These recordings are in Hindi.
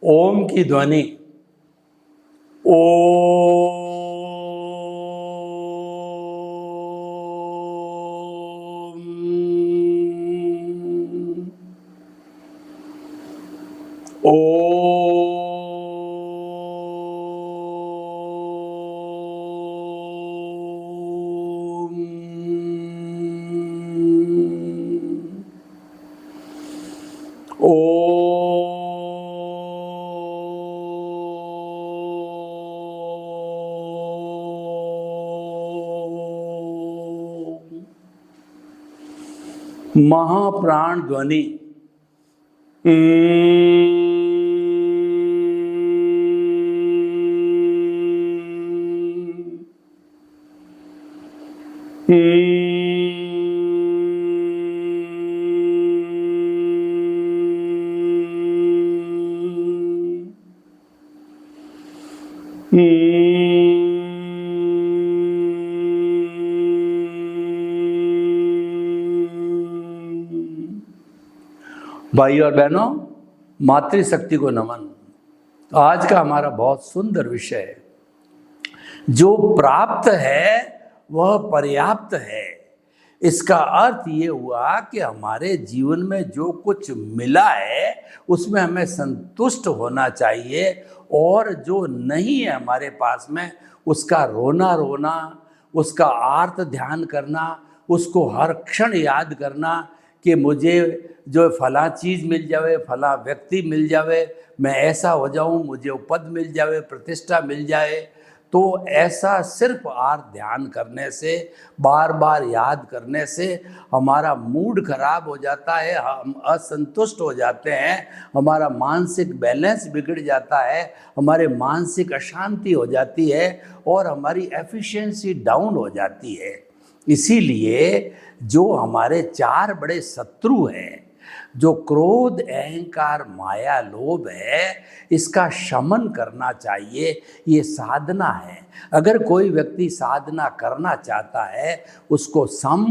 ओम की ध्वनि ओ महाप्राण ध्वनि भाई और बहनों, मातृशक्ति को नमन। आज का हमारा बहुत सुंदर विषय है। जो प्राप्त है वह पर्याप्त है। इसका अर्थ ये हुआ कि हमारे जीवन में जो कुछ मिला है उसमें हमें संतुष्ट होना चाहिए, और जो नहीं है हमारे पास में उसका रोना रोना, उसका आर्त ध्यान करना, उसको हर क्षण याद करना कि मुझे जो फला चीज़ मिल जावे, फला व्यक्ति मिल जावे, मैं ऐसा हो जाऊं, मुझे पद मिल जावे, प्रतिष्ठा मिल जाए। तो ऐसा सिर्फ ध्यान करने से, बार बार याद करने से हमारा मूड खराब हो जाता है, हम असंतुष्ट हो जाते हैं, हमारा मानसिक बैलेंस बिगड़ जाता है, हमारे मानसिक अशांति हो जाती है और हमारी एफिशिएंसी डाउन हो जाती है। इसीलिए जो हमारे चार बड़े शत्रु हैं, जो क्रोध, अहंकार, माया, लोभ है, इसका शमन करना चाहिए। ये साधना है। अगर कोई व्यक्ति साधना करना चाहता है उसको सम,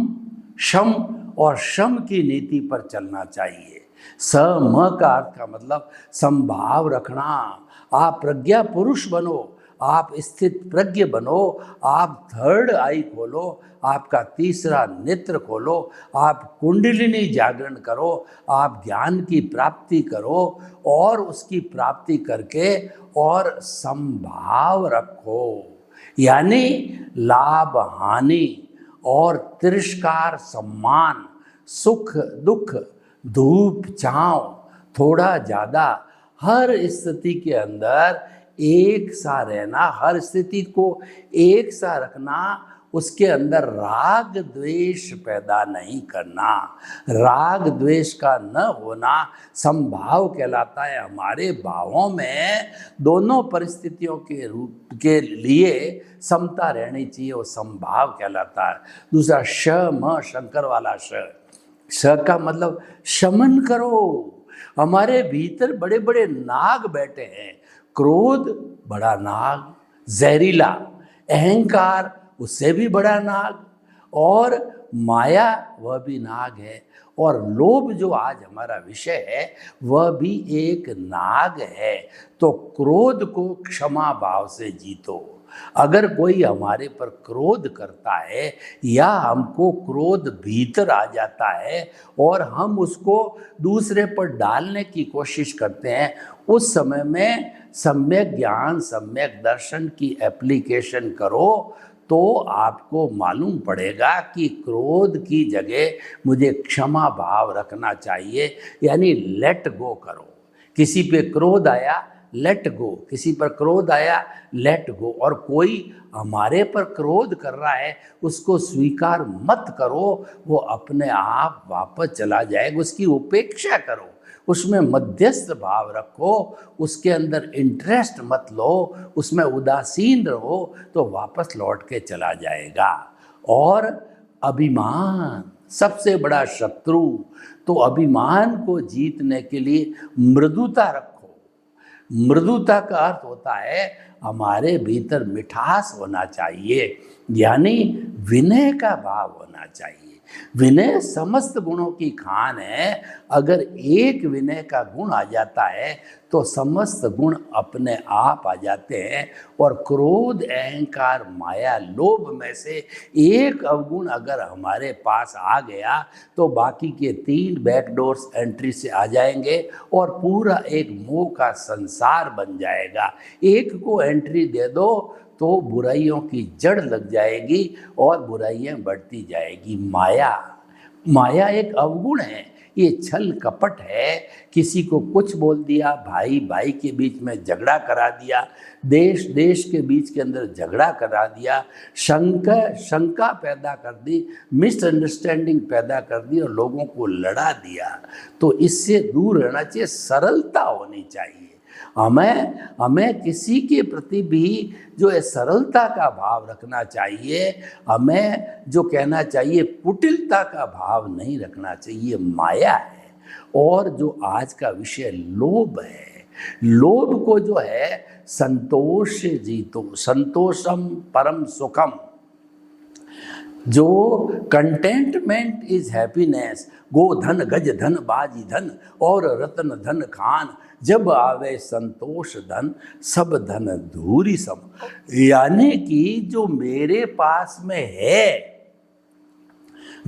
शम और शम की नीति पर चलना चाहिए। सम का अर्थ का मतलब समभाव रखना। आप प्रज्ञा पुरुष बनो, आप स्थित प्रज्ञ बनो, आप थर्ड आई खोलो, आपका तीसरा नेत्र खोलो, आप कुंडलिनी जागरण करो, आप ज्ञान की प्राप्ति करो और उसकी प्राप्ति करके और संभाव रखो। यानी लाभ हानि और तिरस्कार सम्मान, सुख दुख, धूप छांव, थोड़ा ज़्यादा, हर स्थिति के अंदर एक सा रहना, हर स्थिति को एक सा रखना, उसके अंदर राग द्वेष पैदा नहीं करना। राग द्वेष का न होना संभाव कहलाता है। हमारे भावों में दोनों परिस्थितियों के रूप के लिए समता रहनी चाहिए, वो संभाव कहलाता है। दूसरा श म, शंकर वाला श का मतलब शमन करो। हमारे भीतर बड़े बड़े नाग बैठे हैं। क्रोध बड़ा नाग, जहरीला, अहंकार उससे भी बड़ा नाग, और माया वह भी नाग है, और लोभ जो आज हमारा विषय है वह भी एक नाग है। तो क्रोध को क्षमा भाव से जीतो। अगर कोई हमारे पर क्रोध करता है या हमको क्रोध भीतर आ जाता है और हम उसको दूसरे पर डालने की कोशिश करते हैं, उस समय में सम्यक ज्ञान, सम्यक दर्शन की एप्लीकेशन करो तो आपको मालूम पड़ेगा कि क्रोध की जगह मुझे क्षमा भाव रखना चाहिए। यानी लेट गो करो। किसी पे क्रोध आया, लेट गो। किसी पर क्रोध आया, लेट गो। और कोई हमारे पर क्रोध कर रहा है उसको स्वीकार मत करो, वो अपने आप वापस चला जाएगा। उसकी उपेक्षा करो, उसमें मध्यस्थ भाव रखो, उसके अंदर इंटरेस्ट मत लो, उसमें उदासीन रहो तो वापस लौट के चला जाएगा। और अभिमान सबसे बड़ा शत्रु। तो अभिमान को जीतने के लिए मृदुता रखो। मृदुता का अर्थ होता है हमारे भीतर मिठास होना चाहिए, यानी विनय का भाव होना चाहिए। विनय समस्त गुणों की खान है। अगर एक विनय का गुण आ जाता है तो समस्त गुण अपने आप आ जाते हैं। और क्रोध, अहंकार, माया, लोभ में से एक अवगुण अगर हमारे पास आ गया तो बाकी के 3 बैकडोर्स एंट्री से आ जाएंगे और पूरा एक मोह का संसार बन जाएगा। एक को एंट्री दे दो तो बुराइयों की जड़ लग जाएगी और बुराइयां बढ़ती जाएगी। माया, माया एक अवगुण है। ये छल कपट है। किसी को कुछ बोल दिया, भाई भाई के बीच में झगड़ा करा दिया, देश देश के बीच के अंदर झगड़ा करा दिया, शंका पैदा कर दी, मिसअंडरस्टैंडिंग पैदा कर दी और लोगों को लड़ा दिया। तो इससे दूर रहना चाहिए, सरलता होनी चाहिए। हमें किसी के प्रति भी जो है सरलता का भाव रखना चाहिए। हमें जो कहना चाहिए कुटिलता का भाव नहीं रखना चाहिए। माया है। और जो आज का विषय लोभ है, लोभ को जो है संतोष से जीतो, संतोषम परम सुखम। जो कंटेंटमेंट इज हैप्पीनेस, गो धन गज धन बाजी धन और रतन धन खान, जब आवे संतोष धन सब धन धूरी सम। यानी कि जो मेरे पास में है,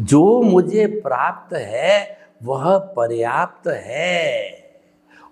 जो मुझे प्राप्त है वह पर्याप्त है।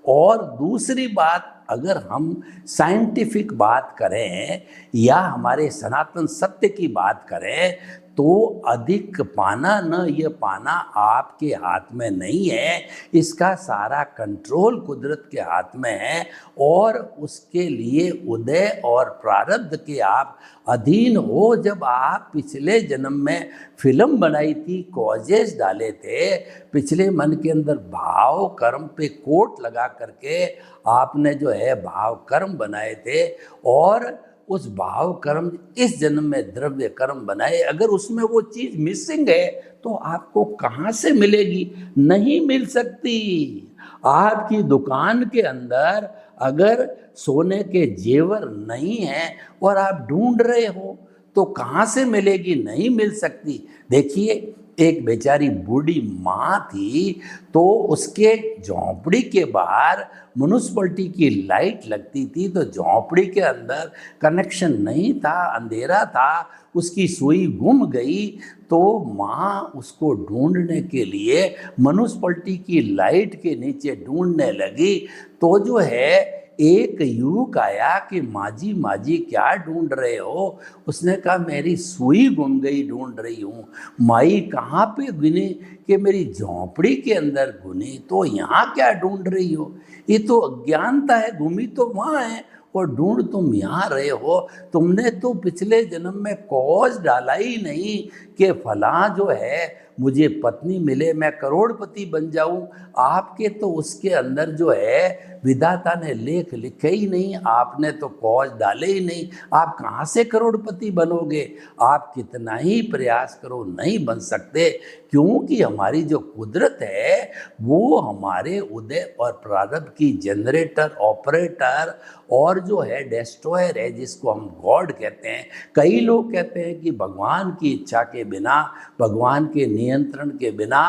और दूसरी बात, अगर हम साइंटिफिक बात करें या हमारे सनातन सत्य की बात करें तो अधिक पाना न ये पाना आपके हाथ में नहीं है। इसका सारा कंट्रोल कुदरत के हाथ में है और उसके लिए उदय और प्रारब्ध के आप अधीन हो। जब आप पिछले जन्म में फिल्म बनाई थी, कॉजेस डाले थे, पिछले मन के अंदर भाव कर्म पे कोट लगा करके आपने जो है भाव कर्म बनाए थे और उस भाव कर्म इस जन्म में द्रव्य कर्म बनाए, अगर उसमें वो चीज़ मिसिंग है तो आपको कहाँ से मिलेगी? नहीं मिल सकती। आपकी दुकान के अंदर अगर सोने के जेवर नहीं हैं और आप ढूंढ रहे हो तो कहाँ से मिलेगी? नहीं मिल सकती। देखिए, एक बेचारी बूढ़ी माँ थी तो उसके झोंपड़ी के बाहर म्युनिसिपैलिटी की लाइट लगती थी, तो झोंपड़ी के अंदर कनेक्शन नहीं था, अंधेरा था, उसकी सुई गुम गई। तो माँ उसको ढूंढने के लिए म्युनिसिपैलिटी की लाइट के नीचे ढूंढने लगी। तो जो है एक युवक आया कि माजी माजी क्या ढूंढ रहे हो? उसने कहा मेरी सुई गुम गई, ढूंढ रही हूँ। माई कहाँ पे गुनी? कि मेरी झोंपड़ी के अंदर गुनी। तो यहाँ क्या ढूंढ रही हो? ये तो अज्ञानता है, गुमी तो वहाँ है और ढूंढ तुम यहाँ रहे हो। तुमने तो पिछले जन्म में कॉज डाला ही नहीं कि फलां जो है मुझे पत्नी मिले, मैं करोड़पति बन जाऊं। आपके तो उसके अंदर जो है विधाता ने लेख लिखे ही नहीं, आपने तो कॉज डाले ही नहीं। आप कहाँ से करोड़पति बनोगे? आप कितना ही प्रयास करो नहीं बन सकते, क्योंकि हमारी जो कुदरत है वो हमारे उदय और प्रारब्ध की जनरेटर, ऑपरेटर और जो है डिस्ट्रॉयर है, जिसको हम गॉड कहते हैं। कई लोग कहते हैं कि भगवान की इच्छा के बिना, भगवान के नियंत्रण के बिना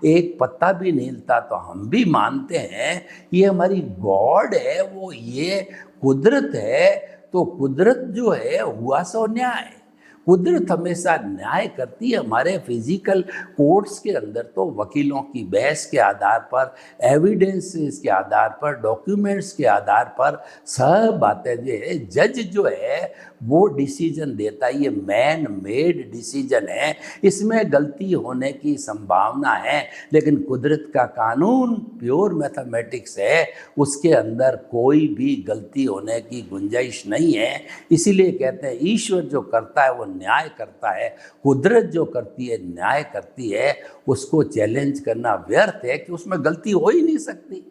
एक पत्ता भी नहीं हिलता, तो हम भी मानते हैं ये हमारी गॉड है, वो ये कुदरत है। तो कुदरत जो है हुआ सो न्याय। कुदरत हमेशा न्याय करती है। हमारे फिजिकल कोर्ट्स के अंदर तो वकीलों की बहस के आधार पर, एविडेंसेस के आधार पर, डॉक्यूमेंट्स के आधार पर सब बातें जो है जज जो है वो डिसीजन देता है। ये मैन मेड डिसीजन है, इसमें गलती होने की संभावना है, लेकिन कुदरत का कानून प्योर मैथमेटिक्स है, उसके अंदर कोई भी गलती होने की गुंजाइश नहीं है। इसीलिए कहते हैं ईश्वर जो करता है वो न्याय करता है, कुदरत जो करती है न्याय करती है। उसको चैलेंज करना व्यर्थ है कि उसमें गलती हो ही नहीं सकती।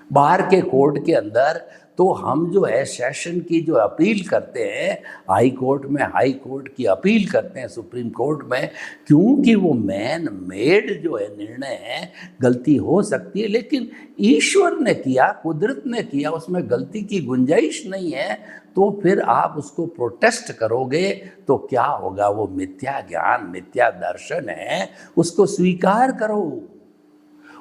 बाहर के कोर्ट के अंदर तो हम जो है सेशन की जो अपील करते हैं हाई कोर्ट में, हाई कोर्ट की अपील करते हैं सुप्रीम कोर्ट में, क्योंकि वो मैन मेड जो है निर्णय है, गलती हो सकती है, लेकिन ईश्वर ने किया, कुदरत ने किया, उसमें गलती की गुंजाइश नहीं है। तो फिर आप उसको प्रोटेस्ट करोगे तो क्या होगा? वो मिथ्या ज्ञान, मिथ्या दर्शन है, उसको स्वीकार करो।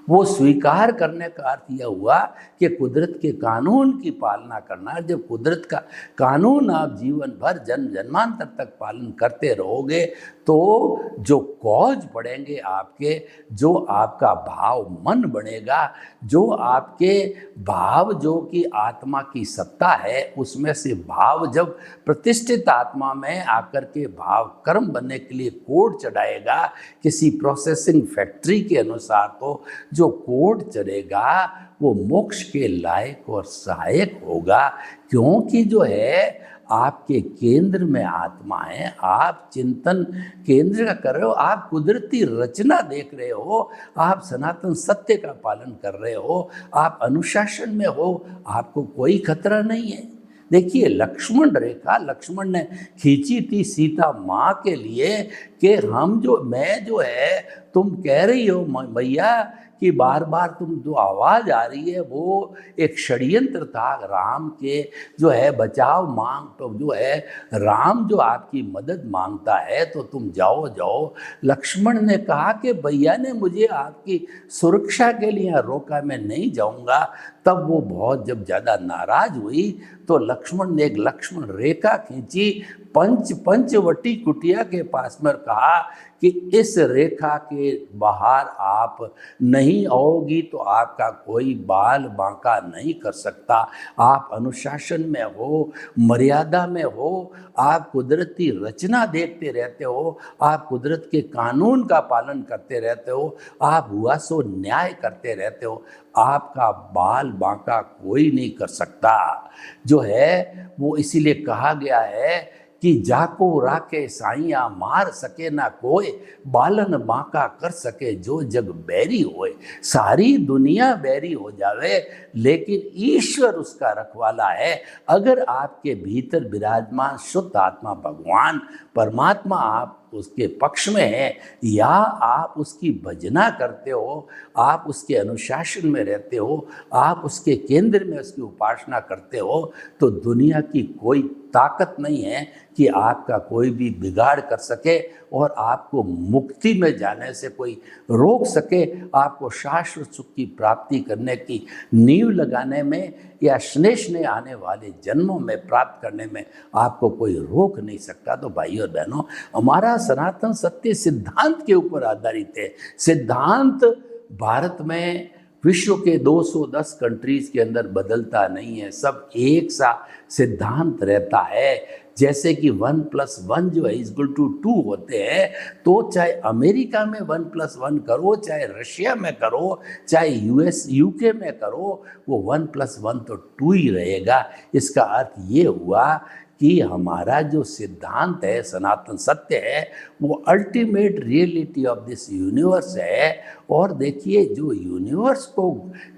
वो स्वीकार करने का अर्थ यह हुआ कि कुदरत के कानून की पालना करना। जब कुदरत का कानून आप जीवन भर जन्म जन्मांतर तक पालन करते रहोगे तो जो कॉज बढ़ेंगे आपके, जो आपका भाव मन बनेगा, जो आपके भाव, जो कि आत्मा की सत्ता है, उसमें से भाव जब प्रतिष्ठित आत्मा में आकर के भाव कर्म बनने के लिए कोड चढ़ाएगा किसी प्रोसेसिंग फैक्ट्री के अनुसार, तो जो कोड चढ़ेगा वो मोक्ष के लायक और सहायक होगा। क्योंकि जो है आपके केंद्र में आत्मा है, आप चिंतन केंद्र का कर रहे हो, आप कुदरती रचना देख रहे हो, आप सनातन सत्य का पालन कर रहे हो, आप अनुशासन में हो, आपको कोई खतरा नहीं है। देखिए लक्ष्मण रेखा लक्ष्मण ने खींची थी सीता माँ के लिए कि हम जो, मैं जो है, तुम कह रही हो मैया कि बार बार तुम जो आवाज़ आ रही है वो एक षड्यंत्र था राम के, जो है बचाव मांग, तो जो है राम जो आपकी मदद मांगता है तो तुम जाओ जाओ। लक्ष्मण ने कहा कि भैया ने मुझे आपकी सुरक्षा के लिए रोका, मैं नहीं जाऊंगा। तब वो बहुत जब ज़्यादा नाराज हुई तो लक्ष्मण ने एक लक्ष्मण रेखा खींची, पंचवटी कुटिया के पास में, कहा कि इस रेखा के बाहर आप नहीं आओगी तो आपका कोई बाल बांका नहीं कर सकता। आप अनुशासन में हो, मर्यादा में हो, आप कुदरती रचना देखते रहते हो, आप कुदरत के कानून का पालन करते रहते हो, आप हुआ सो न्याय करते रहते हो, आपका बाल बांका कोई नहीं कर सकता। जो है वो इसीलिए कहा गया है कि जाको राखे साइया मार सके ना कोई, बालन बांका कर सके जो जग बैरी होए। सारी दुनिया बैरी हो जावे लेकिन ईश्वर उसका रखवाला है। अगर आपके भीतर विराजमान शुद्ध आत्मा भगवान परमात्मा आप उसके पक्ष में है, या आप उसकी भजना करते हो, आप उसके अनुशासन में रहते हो, आप उसके केंद्र में उसकी उपासना करते हो, तो दुनिया की कोई ताकत नहीं है कि आपका कोई भी बिगाड़ कर सके और आपको मुक्ति में जाने से कोई रोक सके। आपको शाश्वत सुख की प्राप्ति करने की नींव लगाने में या स्नेह आने वाले जन्मों में प्राप्त करने में आपको कोई रोक नहीं सकता। तो भाइयों और बहनों, हमारा सनातन सत्य सिद्धांत के ऊपर आधारित है। सिद्धांत भारत में विश्व के 210 कंट्रीज के अंदर बदलता नहीं है, सब एक सा सिद्धांत रहता है। जैसे कि 1+1 जो है =2 होते हैं, तो चाहे अमेरिका में 1+1 करो, चाहे रशिया में करो, चाहे US UK में करो, वो 1+1 तो 2 ही रहेगा। इसका अर्थ ये हुआ कि हमारा जो सिद्धांत है, सनातन सत्य है, वो ultimate reality of this universe है। और देखिए जो यूनिवर्स को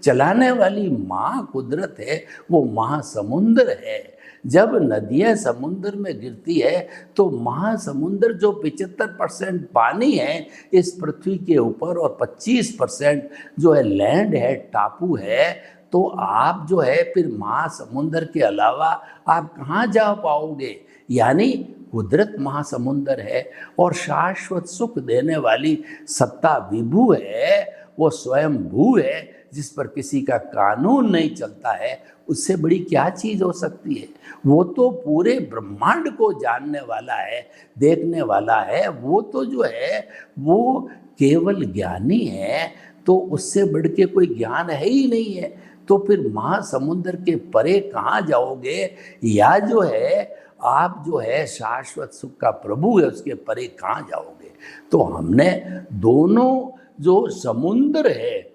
चलाने वाली माँ कुदरत है वो महासमुंदर है। जब नदियाँ समुद्र में गिरती है तो महासमुंदर जो 75% पानी है इस पृथ्वी के ऊपर और 25% जो है लैंड है, टापू है, तो आप जो है फिर महासमुंदर के अलावा आप कहाँ जा पाओगे? यानी कुदरत महासमुंदर है और शाश्वत सुख देने वाली सत्ता विभु है, वो स्वयं भू है जिस पर किसी का कानून नहीं चलता है। उससे बड़ी क्या चीज़ हो सकती है? वो तो पूरे ब्रह्मांड को जानने वाला है, देखने वाला है। वो तो जो है वो केवल ज्ञानी है, तो उससे बढ़ के कोई ज्ञान है ही नहीं है। तो फिर महासमुंदर के परे कहाँ जाओगे? या जो है आप जो है शाश्वत सुख का प्रभु है, उसके परे कहाँ जाओगे? तो हमने दोनों जो समुंदर है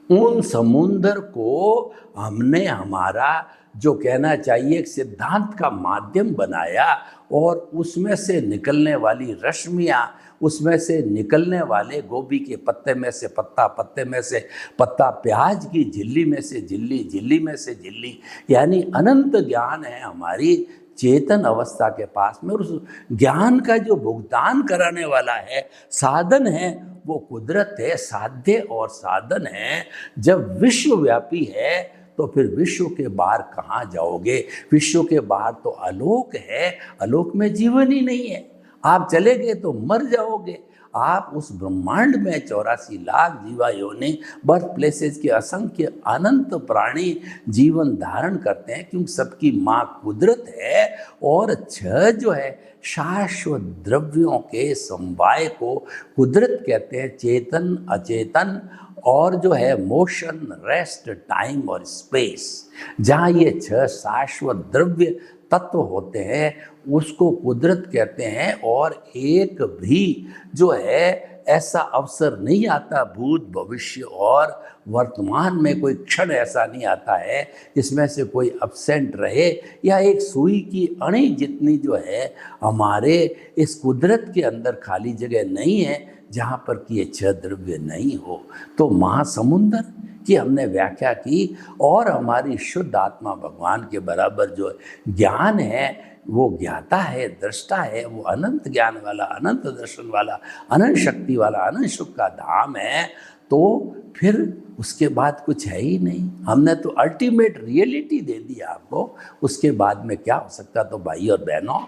उन समुंदर को हमने हमारा जो कहना चाहिए एक सिद्धांत का माध्यम बनाया और उसमें से निकलने वाली रश्मियाँ उसमें से निकलने वाले गोभी के पत्ते में से पत्ता, पत्ते में से पत्ता, प्याज की झिल्ली में से झिल्ली, झिल्ली में से झिल्ली, यानी अनंत ज्ञान है हमारी चेतन अवस्था के पास में। और उस ज्ञान का जो भुगतान कराने वाला है, साधन है, वो कुदरत है। साध्य और साधन है। जब विश्वव्यापी है तो फिर विश्व के बाहर कहाँ जाओगे? विश्व के बाहर तो आलोक है, आलोक में जीवन ही नहीं है। आप चले गए तो मर जाओगे। आप उस ब्रह्मांड में 84 लाख जीवा योनि, बर्थ प्लेसेस के असंख्य अनंत प्राणी जीवन धारण करते हैं, क्योंकि सबकी माँ कुदरत है। और छह जो है शाश्वत द्रव्यों के समवाय को कुदरत कहते हैं, चेतन, अचेतन और जो है मोशन, रेस्ट, टाइम और स्पेस। जहाँ ये छह शाश्वत द्रव्य तत्व होते हैं उसको कुदरत कहते हैं। और एक भी जो है ऐसा अवसर नहीं आता, भूत, भविष्य और वर्तमान में कोई क्षण ऐसा नहीं आता है जिसमें से कोई अब्सेंट रहे, या एक सुई की अणी जितनी जो है हमारे इस कुदरत के अंदर खाली जगह नहीं है जहाँ पर कि ये छह द्रव्य नहीं हो। तो महासमुंदर की हमने व्याख्या की, और हमारी शुद्ध आत्मा भगवान के बराबर जो ज्ञान है वो ज्ञाता है, दृष्टा है, वो अनंत ज्ञान वाला, अनंत दर्शन वाला, अनंत शक्ति वाला, अनंत सुख का धाम है। तो फिर उसके बाद कुछ है ही नहीं। हमने तो अल्टीमेट रियलिटी दे दी आपको, उसके बाद में क्या हो सकता? तो भाई और बहनों,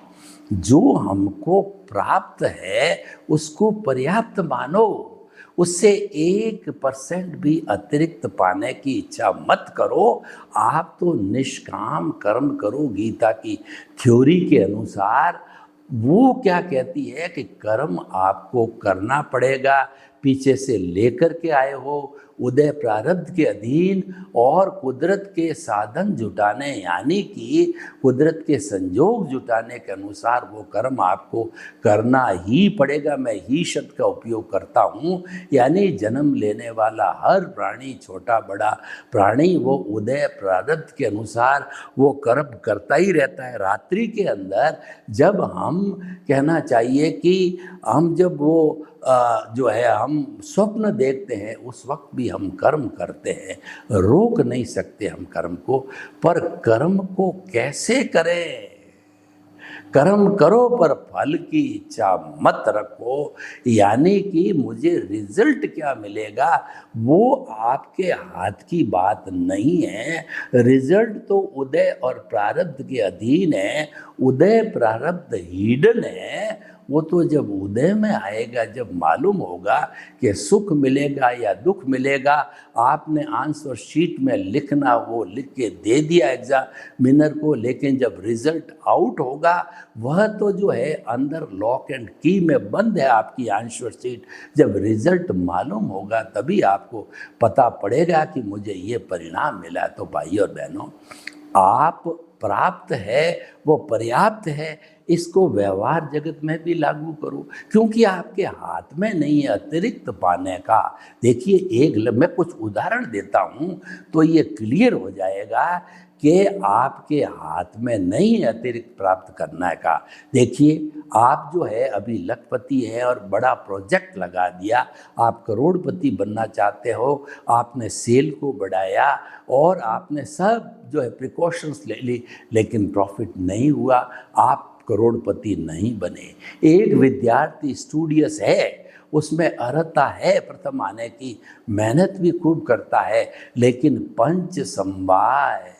जो हमको प्राप्त है उसको पर्याप्त मानो। उससे 1% भी अतिरिक्त पाने की इच्छा मत करो। आप तो निष्काम कर्म करो। गीता की थ्योरी के अनुसार वो क्या कहती है कि कर्म आपको करना पड़ेगा, पीछे से लेकर के आए हो, उदय प्रारब्ध के अधीन और कुदरत के साधन जुटाने, यानी कि कुदरत के संजोग जुटाने के अनुसार वो कर्म आपको करना ही पड़ेगा। मैं ही शब्द का उपयोग करता हूँ, यानी जन्म लेने वाला हर प्राणी, छोटा बड़ा प्राणी, वो उदय प्रारब्ध के अनुसार वो कर्म करता ही रहता है। रात्रि के अंदर जब हम कहना चाहिए कि हम जब वो जो है हम स्वप्न देखते हैं, उस वक्त भी हम कर्म करते हैं। रोक नहीं सकते हम कर्म को, पर कर्म को कैसे करें? कर्म करो पर फल की इच्छा मत रखो, यानी कि मुझे रिजल्ट क्या मिलेगा वो आपके हाथ की बात नहीं है। रिजल्ट तो उदय और प्रारब्ध के अधीन है। उदय प्रारब्ध हिडन है, वो तो जब उदय में आएगा, जब मालूम होगा कि सुख मिलेगा या दुख मिलेगा। आपने आंसर शीट में लिखना वो लिख के दे दिया एग्जामिनर को, लेकिन जब रिजल्ट आउट होगा वह तो जो है अंदर लॉक एंड की में बंद है आपकी आंसर शीट। जब रिजल्ट मालूम होगा तभी आपको पता पड़ेगा कि मुझे ये परिणाम मिला। तो भाई और बहनों, आप प्राप्त है वो पर्याप्त है, इसको व्यवहार जगत में भी लागू करो, क्योंकि आपके हाथ में नहीं है अतिरिक्त पाने का। देखिए, मैं कुछ उदाहरण देता हूँ तो ये क्लियर हो जाएगा कि आपके हाथ में नहीं है अतिरिक्त प्राप्त करने का। देखिए, आप जो है अभी लखपति है और बड़ा प्रोजेक्ट लगा दिया, आप करोड़पति बनना चाहते हो, आपने सेल को बढ़ाया और आपने सब जो है प्रिकॉशंस ले ली, लेकिन प्रॉफिट नहीं हुआ, आप करोड़पति नहीं बने। एक विद्यार्थी स्टूडियस है, उसमें अर्हता है प्रथम आने की, मेहनत भी खूब करता है, लेकिन पंच संवाय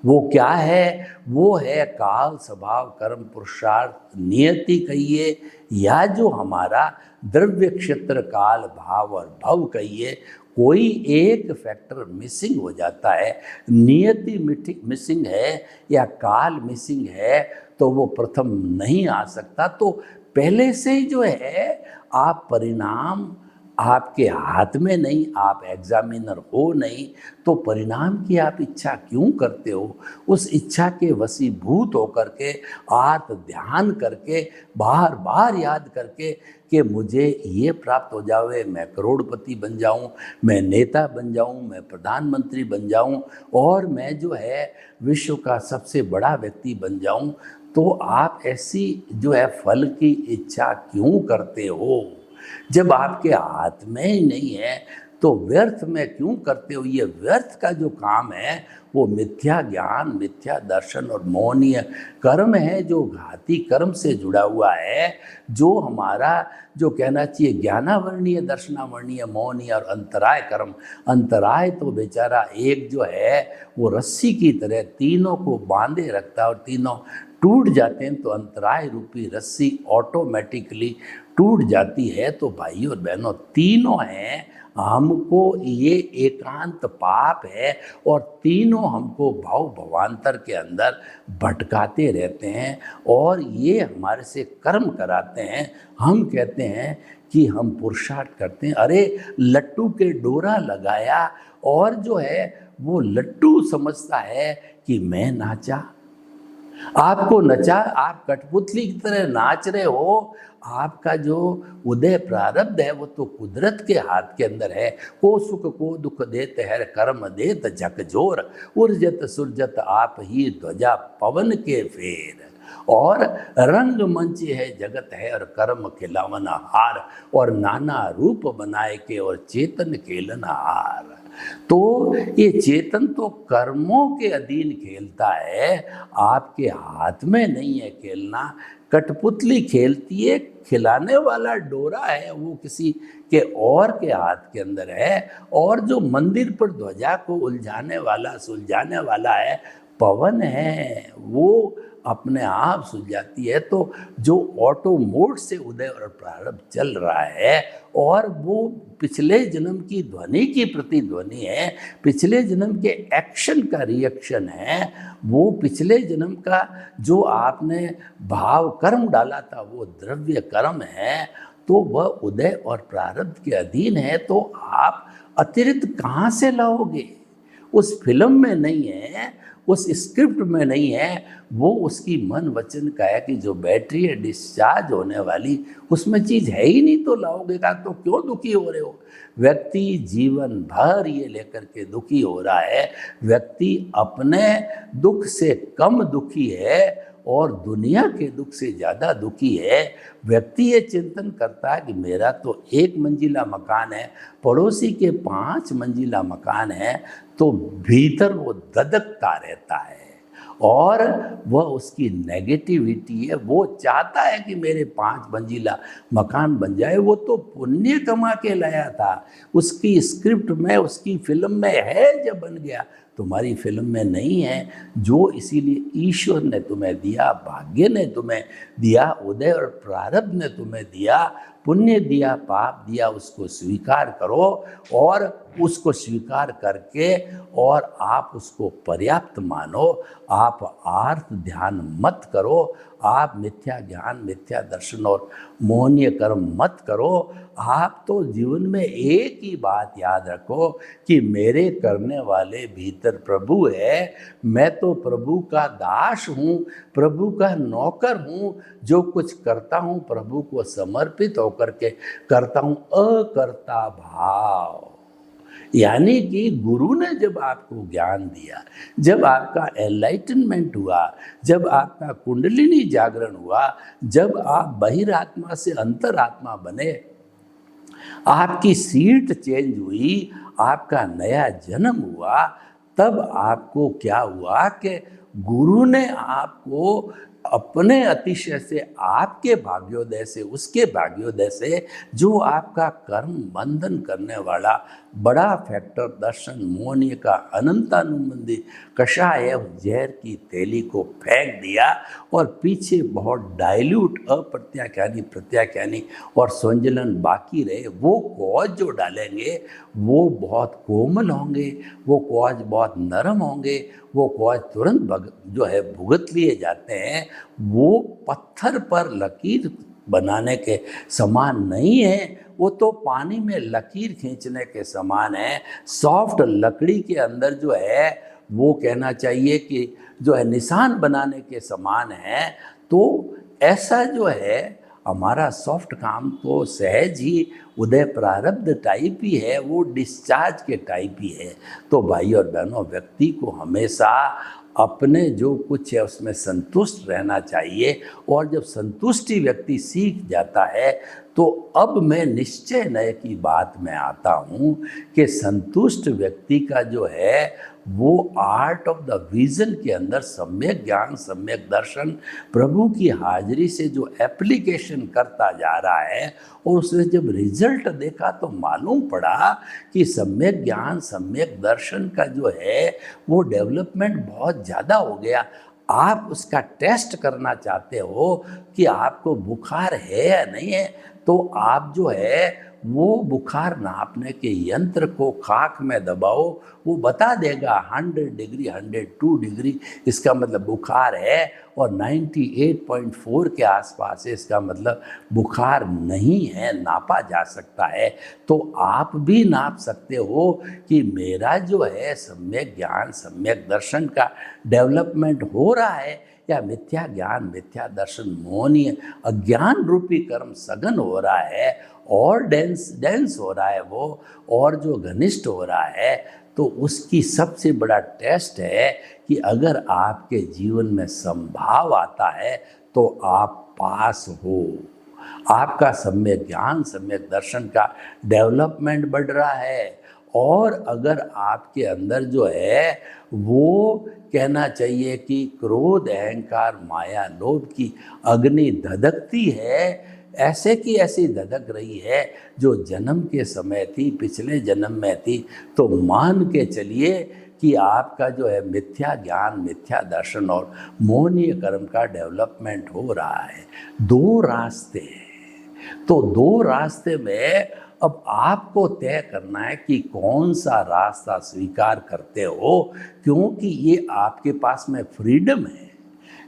वो क्या है? वो है काल, स्वभाव, कर्म, पुरुषार्थ, नियति कहिए, या जो हमारा द्रव्य, क्षेत्र, काल, भाव और भव कहिए। कोई एक फैक्टर मिसिंग हो जाता है, नियति मिसिंग है या काल मिसिंग है, तो वो प्रथम नहीं आ सकता। तो पहले से ही जो है आप परिणाम आपके हाथ में नहीं, आप एग्जामिनर हो नहीं, तो परिणाम की आप इच्छा क्यों करते हो? उस इच्छा के वशीभूत होकर के, आर्त ध्यान करके, बार बार याद करके कि मुझे ये प्राप्त हो जावे, मैं करोड़पति बन जाऊं, मैं नेता बन जाऊं, मैं प्रधानमंत्री बन जाऊं और मैं जो है विश्व का सबसे बड़ा व्यक्ति बन जाऊं, तो आप ऐसी जो है फल की इच्छा क्यों करते हो? जब आपके हाथ में ही नहीं है तो व्यर्थ में क्यों करते हो? ये व्यर्थ का जो काम है वो मिथ्या ज्ञान, मिथ्या दर्शन और मोहनीय कर्म है, जो घाती कर्म से जुड़ा हुआ है, जो हमारा जो कहना चाहिए ज्ञानावर्णीय, दर्शनावर्णीय, मोहनीय और अंतराय कर्म। अंतराय तो बेचारा एक जो है वो रस्सी की तरह तीनों को बांधे रखता है और तीनों टूट जाते हैं, तो अंतराय रूपी रस्सी ऑटोमेटिकली टूट जाती है। तो भाइयों और बहनों, तीनों हैं, हमको ये एकांत पाप है और तीनों हमको भव भवांतर के अंदर भटकाते रहते हैं और ये हमारे से कर्म कराते हैं। हम कहते हैं कि हम पुरुषार्थ करते हैं। अरे लट्टू के डोरा लगाया और जो है वो लट्टू समझता है कि मैं नाचा, आपको नचा, आप कठपुतली की तरह नाच रहे हो। आपका जो उदय प्रारब्ध है वो तो कुदरत के हाथ के अंदर है। को सुख को दुख देत है, कर्म देत झकझोर, उर्जत सुरजत आप ही ध्वजा पवन के फेर। और रंग मंच है जगत है और कर्म खिलावना हार, और नाना रूप बनाए के और चेतन खेलना हार। तो ये चेतन तो कर्मों के अधीन खेलता है, आपके हाथ में नहीं है खेलना। कठपुतली खेलती है, खिलाने वाला डोरा है वो किसी के और के हाथ के अंदर है, और जो मंदिर पर ध्वजा को उलझाने वाला, सुलझाने वाला है पवन है, वो अपने आप सुलझाती है। तो जो ऑटो मोड से उदय और प्रारंभ चल रहा है और वो पिछले जन्म की ध्वनि की प्रतिध्वनि है, पिछले जन्म के एक्शन का रिएक्शन है, वो पिछले जन्म का जो आपने भाव कर्म डाला था वो द्रव्य कर्म है, तो वह उदय और प्रारब्ध के अधीन है। तो आप अतिरिक्त कहाँ से लाओगे? उस फिल्म में नहीं है, उस स्क्रिप्ट में नहीं है, वो उसकी मन वचन का है कि जो बैटरी है डिस्चार्ज होने वाली, उसमें चीज़ है ही नहीं, तो लाओगे का तो क्यों दुखी हो रहे हो? व्यक्ति जीवन भर ये लेकर के दुखी हो रहा है। व्यक्ति अपने दुख से कम दुखी है और दुनिया के दुख से ज़्यादा दुखी है। व्यक्ति ये चिंतन करता है कि मेरा तो 1 मंजिला मकान है, पड़ोसी के 5 मंजिला मकान है, तो भीतर वो ददकता रहता है और वह उसकी नेगेटिविटी है। वो चाहता है कि मेरे 5 मंजिला मकान बन जाए। वो तो पुण्य कमा के लाया था, उसकी स्क्रिप्ट में, उसकी फिल्म में है, जब बन गया। तुम्हारी फिल्म में नहीं है। जो इसीलिए ईश्वर ने तुम्हें दिया, भाग्य ने तुम्हें दिया, उदय और प्रारब्ध ने तुम्हें दिया, पुण्य दिया, पाप दिया, उसको स्वीकार करो और उसको स्वीकार करके और आप उसको पर्याप्त मानो। आप आर्थ ध्यान मत करो, आप मिथ्या ज्ञान, मिथ्या दर्शन और मोहनीय कर्म मत करो। आप तो जीवन में एक ही बात याद रखो कि मेरे करने वाले भीतर प्रभु है। मैं तो प्रभु का दास हूँ, प्रभु का नौकर हूँ। जो कुछ करता हूँ प्रभु को समर्पित होकर के करता हूँ, अकर्ता भाव। यानी कि गुरु ने जब आपको ज्ञान दिया, जब आपका एनलाइटनमेंट हुआ, जब आपका कुंडलिनी जागरण हुआ, जब आप बहिरात्मा से अंतरात्मा बने, आपकी सीट चेंज हुई, आपका नया जन्म हुआ, तब आपको क्या हुआ कि गुरु ने आपको अपने अतिशय से, आपके भाग्योदय से, उसके भाग्योदय से, जो आपका कर्म बंधन करने वाला बड़ा फैक्टर दर्शन मोहनीय का अनंतानुबंधी कषाय जहर की थैली को फेंक दिया और पीछे बहुत डाइल्यूट अप्रत्याख्यानी, प्रत्याख्यानी और संजलन बाकी रहे। वो कॉज जो डालेंगे वो बहुत कोमल होंगे, वो कॉज बहुत नरम होंगे, वो कॉज तुरंत जो है भुगत लिए जाते हैं। वो पत्थर पर लकीर बनाने के समान नहीं है, वो तो पानी में लकीर खींचने के समान है। सॉफ्ट लकड़ी के अंदर जो है वो कहना चाहिए कि जो है निशान बनाने के समान है। तो ऐसा जो है हमारा सॉफ्ट काम तो सहज ही उदय प्रारब्ध टाइप ही है, वो डिस्चार्ज के टाइप ही है। तो भाई और बहनों, व्यक्ति को हमेशा अपने जो कुछ है उसमें संतुष्ट रहना चाहिए। और जब संतुष्टि व्यक्ति सीख जाता है तो अब मैं निश्चय नय की बात में आता हूँ कि संतुष्ट व्यक्ति का जो है वो आर्ट ऑफ द विजन के अंदर सम्यक ज्ञान सम्यक दर्शन प्रभु की हाजिरी से जो एप्लीकेशन करता जा रहा है, और उसने जब रिजल्ट देखा तो मालूम पड़ा कि सम्यक ज्ञान सम्यक दर्शन का जो है वो डेवलपमेंट बहुत ज़्यादा हो गया। आप उसका टेस्ट करना चाहते हो कि आपको बुखार है या नहीं है, तो आप जो है वो बुखार नापने के यंत्र को खाक में दबाओ, वो बता देगा 100 डिग्री 102 डिग्री इसका मतलब बुखार है, और 98.4 के आसपास है इसका मतलब बुखार नहीं है, नापा जा सकता है। तो आप भी नाप सकते हो कि मेरा जो है सम्यक ज्ञान सम्यक दर्शन का डेवलपमेंट हो रहा है या मिथ्या ज्ञान मिथ्या दर्शन मोहनीय अज्ञान रूपी कर्म सघन हो रहा है और डेंस हो रहा है वो, और जो घनिष्ठ हो रहा है। तो उसकी सबसे बड़ा टेस्ट है कि अगर आपके जीवन में संभाव आता है तो आप पास हो, आपका सम्यक ज्ञान सम्यक दर्शन का डेवलपमेंट बढ़ रहा है। और अगर आपके अंदर जो है वो कहना चाहिए कि क्रोध अहंकार माया लोभ की अग्नि धधकती है, ऐसे की ऐसी धधक रही है जो जन्म के समय थी पिछले जन्म में थी, तो मान के चलिए कि आपका जो है मिथ्या ज्ञान मिथ्या दर्शन और मोहनीय कर्म का डेवलपमेंट हो रहा है। दो रास्ते हैं, तो दो रास्ते में अब आपको तय करना है कि कौन सा रास्ता स्वीकार करते हो, क्योंकि ये आपके पास में फ्रीडम है।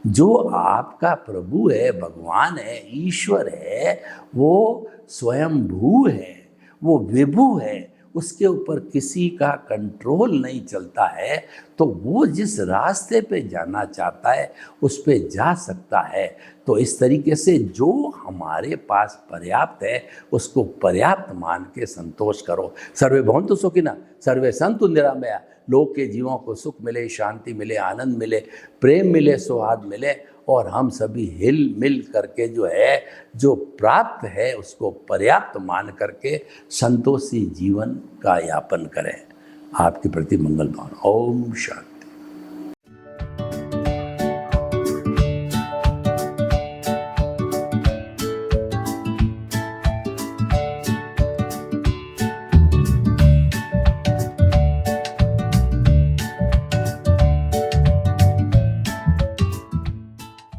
जो आपका प्रभु है भगवान है ईश्वर है वो स्वयंभू है, वो विभु है, उसके ऊपर किसी का कंट्रोल नहीं चलता है। तो वो जिस रास्ते पे जाना चाहता है उस पे जा सकता है। तो इस तरीके से जो हमारे पास पर्याप्त है उसको पर्याप्त मान के संतोष करो। सर्वे भवन्तु सुखिनः, सर्वे सन्तु निरामया। लोग के जीवों को सुख मिले, शांति मिले, आनंद मिले, प्रेम मिले, सौहार्द मिले, और हम सभी हिल मिल करके जो है जो प्राप्त है उसको पर्याप्त मान करके संतोषी जीवन का यापन करें। आपके प्रति मंगल भावना। ओम शांति।